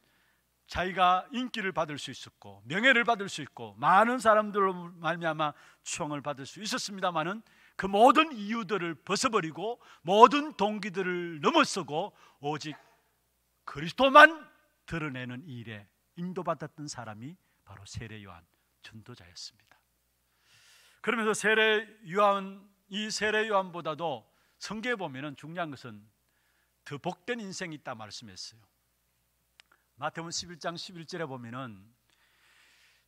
자기가 인기를 받을 수 있었고 명예를 받을 수 있고 많은 사람들로 말미암아 추앙을 받을 수 있었습니다마는 그 모든 이유들을 벗어버리고 모든 동기들을 넘어서고 오직 그리스도만 드러내는 일에 인도받았던 사람이 바로 세례 요한 전도자였습니다. 그러면서 이 세례 요한보다도 성경에 보면은 중요한 것은 더 복된 인생이 있다 말씀했어요. 마태복음 11장 11절에 보면은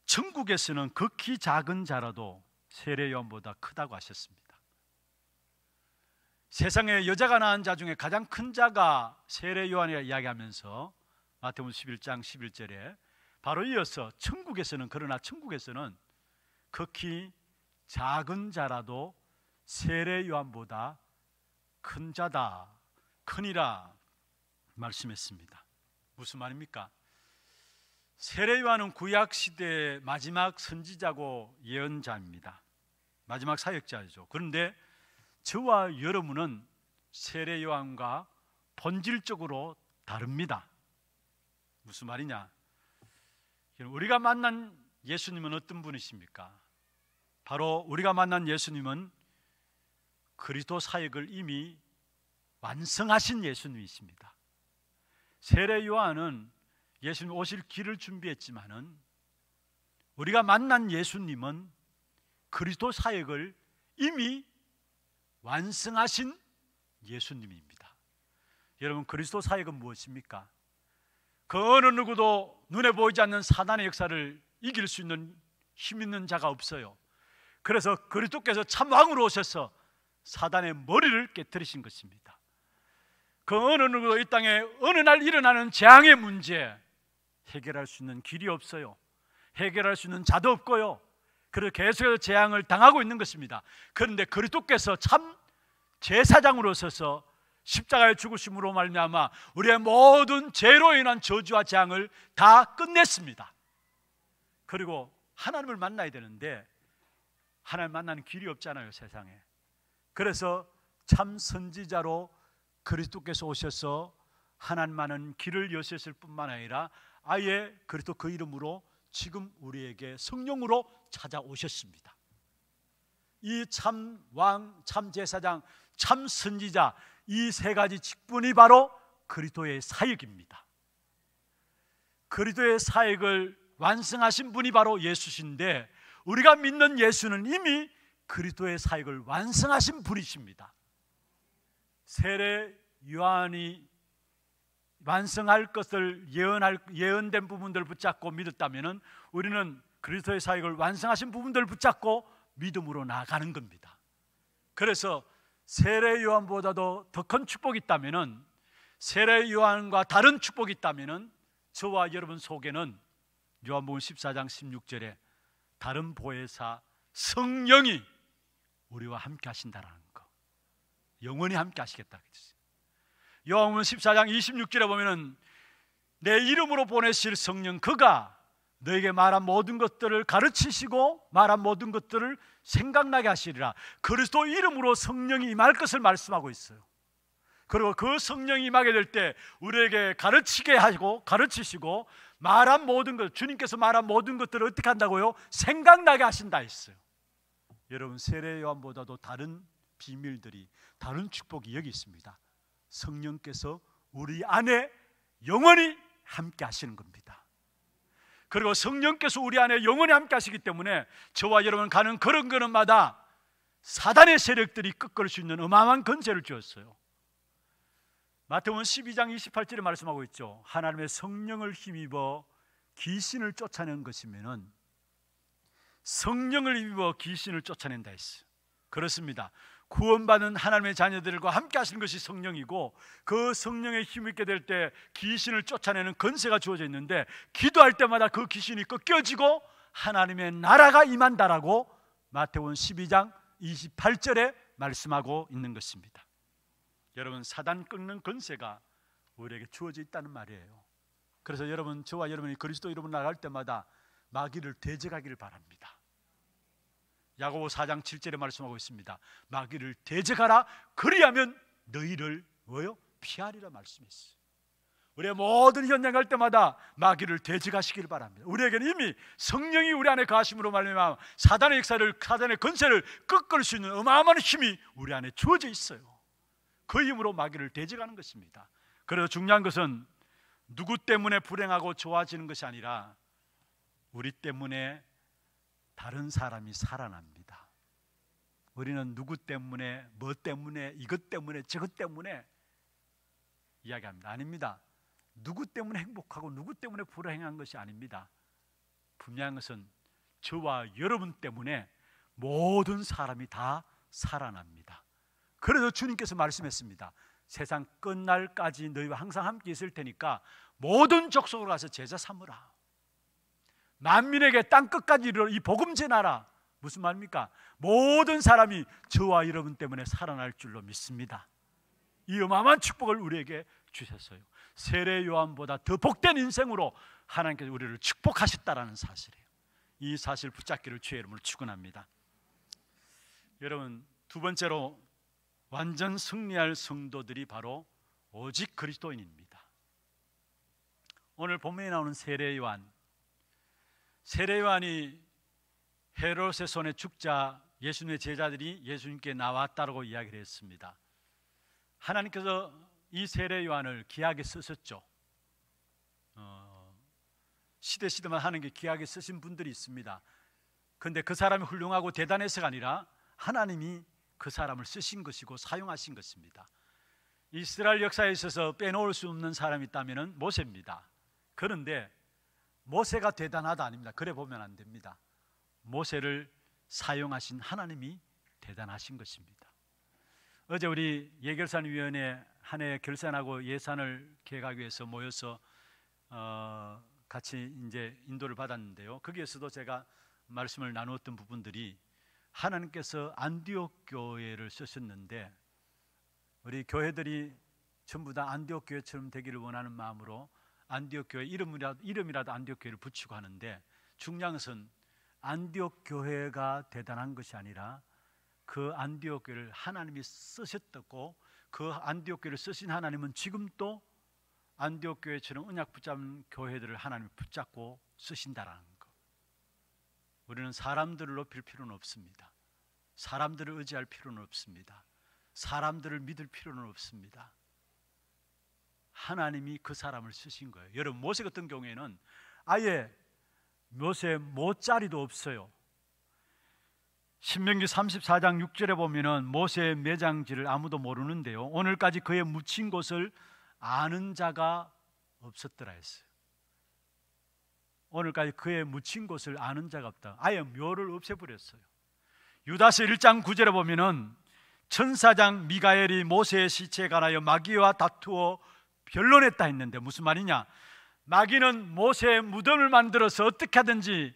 천국에서는 극히 작은 자라도 세례 요한보다 크다고 하셨습니다. 세상에 여자가 낳은 자 중에 가장 큰 자가 세례 요한이라 이야기하면서 마태복음 11장 11절에 바로 이어서 그러나 천국에서는 극히 작은 자라도 세례 요한보다 큰 자다, 크니라 말씀했습니다. 무슨 말입니까? 세례 요한은 구약 시대의 마지막 선지자고 예언자입니다. 마지막 사역자이죠. 그런데 저와 여러분은 세례 요한과 본질적으로 다릅니다. 무슨 말이냐? 우리가 만난 예수님은 어떤 분이십니까? 바로 우리가 만난 예수님은 그리스도 사역을 이미 완성하신 예수님이십니다. 세례 요한은 예수님 오실 길을 준비했지만은 우리가 만난 예수님은 그리스도 사역을 이미 완성하신 예수님입니다. 여러분, 그리스도 사역은 무엇입니까? 그 어느 누구도 눈에 보이지 않는 사단의 역사를 이길 수 있는 힘 있는 자가 없어요. 그래서 그리스도께서 참 왕으로 오셔서 사단의 머리를 깨뜨리신 것입니다. 그 어느 누구도 이 땅에 어느 날 일어나는 재앙의 문제 해결할 수 있는 길이 없어요. 해결할 수 있는 자도 없고요. 그래서 계속해서 재앙을 당하고 있는 것입니다. 그런데 그리스도께서 참 제사장으로 서서 십자가의 죽으심으로 말미암아 우리의 모든 죄로 인한 저주와 재앙을 다 끝냈습니다. 그리고 하나님을 만나야 되는데 하나님 만나는 길이 없잖아요, 세상에. 그래서 참 선지자로 그리스도께서 오셔서 하나님만은 길을 여셨을 뿐만 아니라 아예 그리스도 그 이름으로 지금 우리에게 성령으로 찾아오셨습니다. 이 참 왕, 참 제사장, 참 선지자, 이 세 가지 직분이 바로 그리스도의 사역입니다. 그리스도의 사역을 완성하신 분이 바로 예수신데 우리가 믿는 예수는 이미 그리스도의 사역을 완성하신 분이십니다. 세례 요한이 완성할 것을 예언된 부분들을 붙잡고 믿었다면 우리는 그리스도의 사역을 완성하신 부분들을 붙잡고 믿음으로 나아가는 겁니다. 그래서 세례 요한보다도 더 큰 축복이 있다면, 세례 요한과 다른 축복이 있다면 저와 여러분 속에는 요한복음 14장 16절에 다른 보혜사 성령이 우리와 함께 하신다는 거, 영원히 함께 하시겠다 그랬어요. 요한복음 14장 26절에 보면은 내 이름으로 보내실 성령 그가 너에게 말한 모든 것들을 가르치시고 말한 모든 것들을 생각나게 하시리라. 그리스도 이름으로 성령이 임할 것을 말씀하고 있어요. 그리고 그 성령이 임하게 될 때 우리에게 가르치게 하시고 가르치시고 말한 모든 것, 주님께서 말한 모든 것들을 어떻게 한다고요? 생각나게 하신다 했어요. 여러분, 세례 요한보다도 다른 비밀들이, 다른 축복이 여기 있습니다. 성령께서 우리 안에 영원히 함께 하시는 겁니다. 그리고 성령께서 우리 안에 영원히 함께 하시기 때문에 저와 여러분 가는 걸음걸음마다 사단의 세력들이 꺾을 수 있는 어마어마한 권세를 주었어요. 마태복음 12장 28절에 말씀하고 있죠. 하나님의 성령을 힘입어 귀신을 쫓아낸 것이면은 성령을 힘입어 귀신을 쫓아낸다 했어요. 그렇습니다. 구원받은 하나님의 자녀들과 함께 하시는 것이 성령이고 그 성령에 힘있게 될 때 귀신을 쫓아내는 권세가 주어져 있는데 기도할 때마다 그 귀신이 꺾여지고 하나님의 나라가 임한다라고 마태복음 12장 28절에 말씀하고 있는 것입니다. 여러분, 사단 꺾는 권세가 우리에게 주어져 있다는 말이에요. 그래서 여러분, 저와 여러분이 그리스도 이름으로 나갈 때마다 마귀를 대적하기를 바랍니다. 야고보 4장 7절에 말씀하고 있습니다. 마귀를 대적하라. 그리하면 너희를 뭐요? 피하리라 말씀했어요. 우리의 모든 현장 갈 때마다 마귀를 대적하시기를 바랍니다. 우리에게는 이미 성령이 우리 안에 거하심으로 말미암아 사단의 역사를, 사단의 권세를 꺾을 수 있는 어마어마한 힘이 우리 안에 주어져 있어요. 그 힘으로 마귀를 대적하는 것입니다. 그래서 중요한 것은 누구 때문에 불행하고 좋아지는 것이 아니라 우리 때문에 다른 사람이 살아납니다. 우리는 누구 때문에, 뭐 때문에, 이것 때문에, 저것 때문에 이야기합니다. 아닙니다. 누구 때문에 행복하고 누구 때문에 불행한 것이 아닙니다. 분명한 것은 저와 여러분 때문에 모든 사람이 다 살아납니다. 그래서 주님께서 말씀했습니다. 세상 끝날까지 너희와 항상 함께 있을 테니까 모든 족속으로 가서 제자 삼으라. 만민에게 땅끝까지 이르러 이 복음 전하라. 무슨 말입니까? 모든 사람이 저와 여러분 때문에 살아날 줄로 믿습니다. 이 어마어마한 축복을 우리에게 주셨어요. 세례 요한보다 더 복된 인생으로 하나님께서 우리를 축복하셨다라는 사실이에요. 이 사실 붙잡기를 주의 이름으로 축원합니다. 여러분, 두 번째로 완전 승리할 성도들이 바로 오직 그리스도인입니다. 오늘 본문에 나오는 세례 요한, 세례 요한이 헤롯의 손에 죽자 예수님의 제자들이 예수님께 나왔다라고 이야기를 했습니다. 하나님께서 이 세례 요한을 귀하게 쓰셨죠. 시대마다 하는 게 귀하게 쓰신 분들이 있습니다. 그런데 그 사람이 훌륭하고 대단해서가 아니라 하나님이 그 사람을 쓰신 것이고 사용하신 것입니다. 이스라엘 역사에 있어서 빼놓을 수 없는 사람이 있다면 모세입니다. 그런데 모세가 대단하다 아닙니다. 그래 보면 안 됩니다. 모세를 사용하신 하나님이 대단하신 것입니다. 어제 우리 예결산위원회 한 해 결산하고 예산을 계획하기 위해서 모여서 같이 이제 인도를 받았는데요. 거기에서도 제가 말씀을 나누었던 부분들이 하나님께서 안디옥 교회를 쓰셨는데 우리 교회들이 전부 다 안디옥 교회처럼 되기를 원하는 마음으로 안디옥 교회 이름이라도 안디옥 교회를 붙이고 하는데 중요한 것은 안디옥 교회가 대단한 것이 아니라 그 안디옥 교회를 하나님이 쓰셨고 그 안디옥 교회를 쓰신 하나님은 지금 또 안디옥 교회처럼 언약 붙잡은 교회들을 하나님이 붙잡고 쓰신다라는 것. 우리는 사람들을 높일 필요는 없습니다. 사람들을 의지할 필요는 없습니다. 사람들을 믿을 필요는 없습니다. 하나님이 그 사람을 쓰신 거예요. 여러분, 모세 같은 경우에는 아예 모세 모짜리도 없어요. 신명기 34장 6절에 보면은 모세의 매장지를 아무도 모르는데요, 오늘까지 그의 묻힌 곳을 아는 자가 없었더라 했어요. 오늘까지 그의 묻힌 곳을 아는 자가 없다. 아예 묘를 없애버렸어요. 유다서 1장 9절에 보면은 천사장 미가엘이 모세의 시체에 관하여 마귀와 다투어 변론했다 했는데 무슨 말이냐? 마귀는 모세의 무덤을 만들어서 어떻게 하든지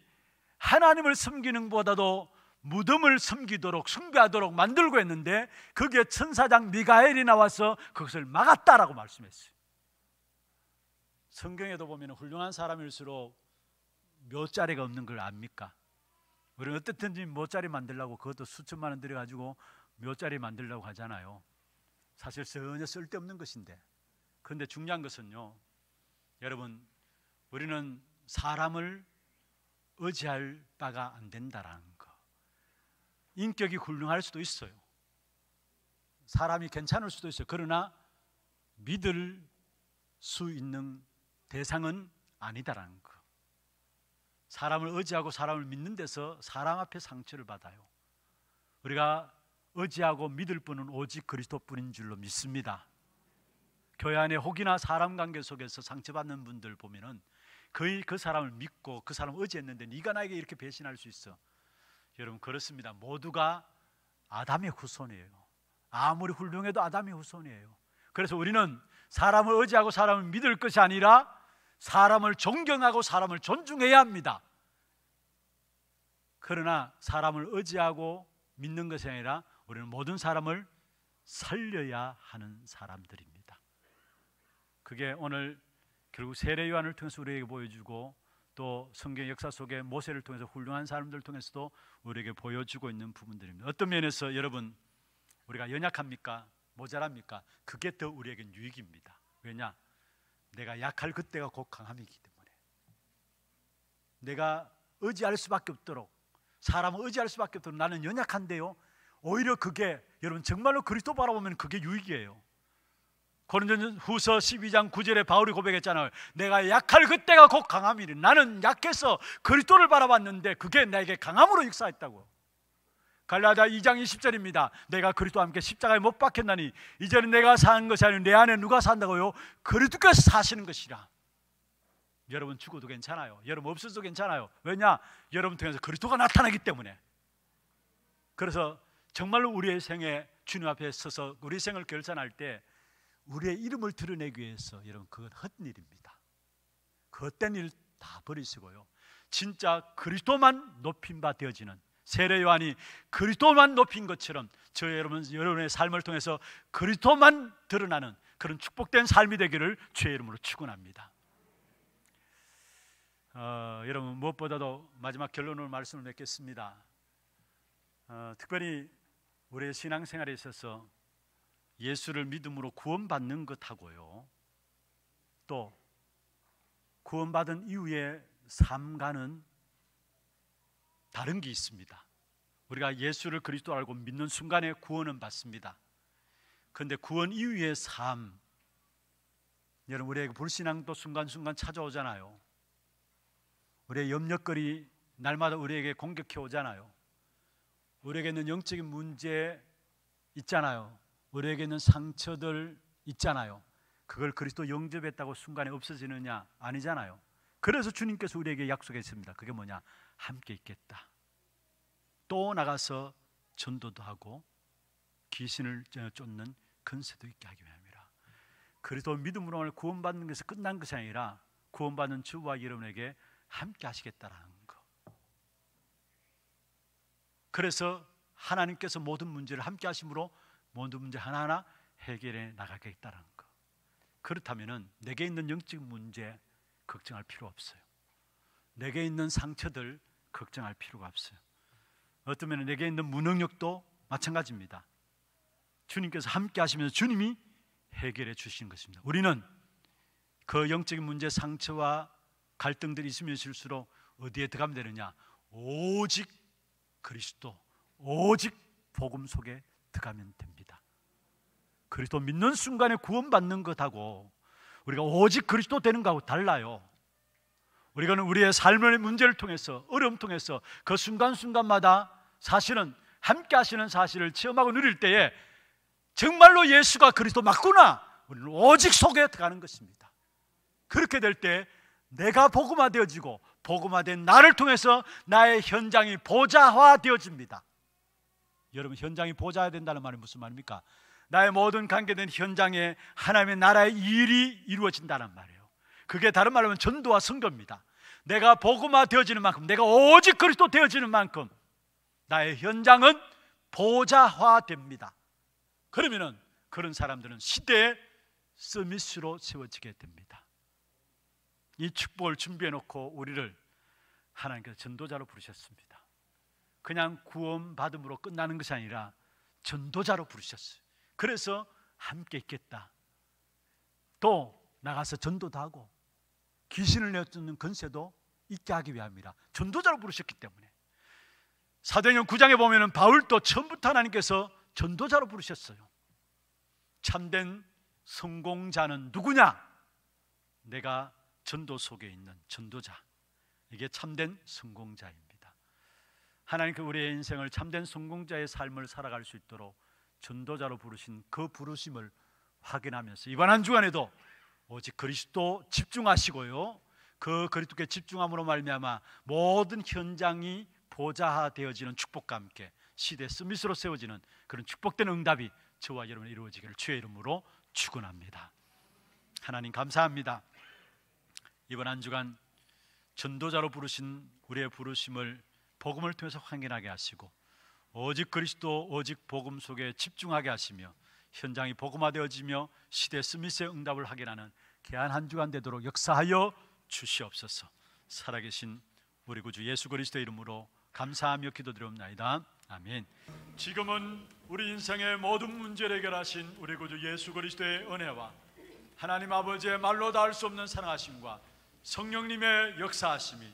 하나님을 섬기는 것보다도 무덤을 섬기도록 숭배하도록 만들고 했는데 거기에 천사장 미가엘이 나와서 그것을 막았다라고 말씀했어요. 성경에도 보면 훌륭한 사람일수록 묘자리가 없는 걸 압니까? 우리는 어떻든지 묘자리 만들려고 그것도 수천만 원 들여가지고 묘자리 만들려고 하잖아요. 사실 전혀 쓸데없는 것인데, 그런데 중요한 것은요, 여러분, 우리는 사람을 의지할 바가 안 된다라는 거. 인격이 훌륭할 수도 있어요. 사람이 괜찮을 수도 있어요. 그러나 믿을 수 있는 대상은 아니다라는 거. 사람을 의지하고 사람을 믿는 데서 사람 앞에 상처를 받아요. 우리가 의지하고 믿을 분은 오직 그리스도뿐인 줄로 믿습니다. 교회 안에 혹이나 사람 관계 속에서 상처받는 분들 보면은 거의 그 사람을 믿고 그 사람을 의지했는데 네가 나에게 이렇게 배신할 수 있어. 여러분, 그렇습니다. 모두가 아담의 후손이에요. 아무리 훌륭해도 아담의 후손이에요. 그래서 우리는 사람을 의지하고 사람을 믿을 것이 아니라 사람을 존경하고 사람을 존중해야 합니다. 그러나 사람을 의지하고 믿는 것이 아니라 우리는 모든 사람을 살려야 하는 사람들입니다. 그게 오늘 결국 세례 요한을 통해서 우리에게 보여주고 또 성경 역사 속에 모세를 통해서 훌륭한 사람들을 통해서도 우리에게 보여주고 있는 부분들입니다. 어떤 면에서 여러분, 우리가 연약합니까? 모자랍니까? 그게 더 우리에겐 유익입니다. 왜냐? 내가 약할 그때가 곧 강함이기 때문에 내가 의지할 수밖에 없도록, 사람을 의지할 수밖에 없도록 나는 연약한데요, 오히려 그게 여러분 정말로 그리스도 바라보면 그게 유익이에요. 고린도전후서 12장 9절에 바울이 고백했잖아요. 내가 약할 그때가 곧 강함이니. 나는 약해서 그리스도를 바라봤는데 그게 나에게 강함으로 역사했다고. 갈라디아 2장 20절입니다. 내가 그리스도와 함께 십자가에 못 박혔나니 이제는 내가 사는 것이 아니라 내 안에 누가 산다고요? 그리스도께서 사시는 것이라. 여러분 죽어도 괜찮아요. 여러분 없어도 괜찮아요. 왜냐? 여러분 통해서 그리스도가 나타나기 때문에. 그래서 정말로 우리의 생에 주님 앞에 서서 우리 생을 결산할 때 우리의 이름을 드러내기 위해서, 여러분, 그건 헛일입니다. 그 헛된 일 다 버리시고요, 진짜 그리스도만 높임 바 되어지는, 세례 요한이 그리스도만 높인 것처럼 여러분의 삶을 통해서 그리스도만 드러나는 그런 축복된 삶이 되기를 주의 이름으로 축원합니다. 여러분, 무엇보다도 마지막 결론으로 말씀을 맺겠습니다. 특별히 우리의 신앙생활에 있어서 예수를 믿음으로 구원받는 것하고요, 또 구원받은 이후의 삶과는 다른 게 있습니다. 우리가 예수를 그리스도 알고 믿는 순간에 구원은 받습니다. 그런데 구원 이후의 삶, 여러분, 우리에게 불신앙도 순간순간 찾아오잖아요. 우리의 염려거리 날마다 우리에게 공격해 오잖아요. 우리에게 있는 영적인 문제 있잖아요. 우리에게 있는 상처들 있잖아요. 그걸 그리스도 영접했다고 순간에 없어지느냐? 아니잖아요. 그래서 주님께서 우리에게 약속했습니다. 그게 뭐냐? 함께 있겠다. 또 나가서 전도도 하고 귀신을 쫓는 권세도 있게 하기 위함이라. 그리스도 믿음으로 구원받는 것에서 끝난 것이 아니라 구원받는 주와 여러분에게 함께 하시겠다라는 거. 그래서 하나님께서 모든 문제를 함께 하심으로 모든 문제 하나하나 해결해 나가겠다는 거. 그렇다면은 내게 있는 영적 문제 걱정할 필요 없어요. 내게 있는 상처들 걱정할 필요가 없어요. 어떤 면에 내게 있는 무능력도 마찬가지입니다. 주님께서 함께 하시면서 주님이 해결해 주시는 것입니다. 우리는 그 영적인 문제, 상처와 갈등들이 있으면 있을수록 어디에 들어가면 되느냐? 오직 그리스도, 오직 복음 속에 들어가면 됩니다. 그리스도 믿는 순간에 구원받는 것하고 우리가 오직 그리스도 되는 것하고 달라요. 우리는 우리의 삶의 문제를 통해서, 어려움 통해서 그 순간순간마다 사실은 함께 하시는 사실을 체험하고 누릴 때에 정말로 예수가 그리스도 맞구나, 우리는 오직 속에 들어가는 것입니다. 그렇게 될 때 내가 복음화되어지고 복음화된 나를 통해서 나의 현장이 보좌화되어집니다. 여러분, 현장이 보좌화된다는 말이 무슨 말입니까? 나의 모든 관계된 현장에 하나님의 나라의 일이 이루어진다는 말이에요. 그게 다른 말로 하면 전도와 선교입니다. 내가 복음화되어지는 만큼, 내가 오직 그리스도 되어지는 만큼 나의 현장은 보좌화됩니다. 그러면은 그런 사람들은 시대의 서밋으로 세워지게 됩니다. 이 축복을 준비해 놓고 우리를 하나님께서 전도자로 부르셨습니다. 그냥 구원받음으로 끝나는 것이 아니라 전도자로 부르셨어요. 그래서 함께 있겠다. 또 나가서 전도도 하고 귀신을 내쫓는 권세도 있게 하기 위함이라 전도자로 부르셨기 때문에, 사도행전 9장에 보면은 바울도 처음부터 하나님께서 전도자로 부르셨어요. 참된 성공자는 누구냐? 내가 전도 속에 있는 전도자, 이게 참된 성공자입니다. 하나님께 우리의 인생을 참된 성공자의 삶을 살아갈 수 있도록 전도자로 부르신 그 부르심을 확인하면서 이번 한 주간에도 오직 그리스도 집중하시고요, 그 그리스도께 집중함으로 말미암아 모든 현장이 보좌화되어지는 축복과 함께 시대 서밋으로 세워지는 그런 축복된 응답이 저와 여러분이 이루어지기를 주의 이름으로 축원합니다. 하나님 감사합니다. 이번 한 주간 전도자로 부르신 우리의 부르심을 복음을 통해서 확인하게 하시고 오직 그리스도, 오직 복음 속에 집중하게 하시며 현장이 복음화되어지며 시대 스미스의 응답을 확인하는 귀한 한 주간 되도록 역사하여 주시옵소서. 살아계신 우리 구주 예수 그리스도의 이름으로 감사하며 기도드리옵나이다. 아멘. 지금은 우리 인생의 모든 문제를 해결하신 우리 구주 예수 그리스도의 은혜와 하나님 아버지의 말로 닿을 수 없는 사랑하심과 성령님의 역사하심이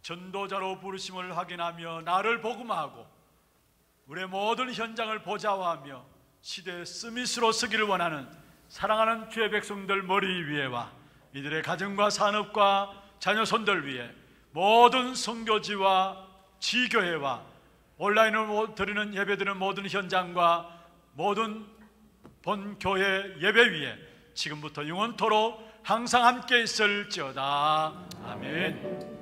전도자로 부르심을 확인하며 나를 복음화하고 우리의 모든 현장을 보좌화하며 시대의 스밋으로 서기를 원하는 사랑하는 주의 백성들 머리 위에와 이들의 가정과 산업과 자녀손들 위에 모든 선교지와 지교회와 온라인으로 드리는 예배드리는 모든 현장과 모든 본교회 예배 위에 지금부터 영원토록 항상 함께 있을지어다. 아멘.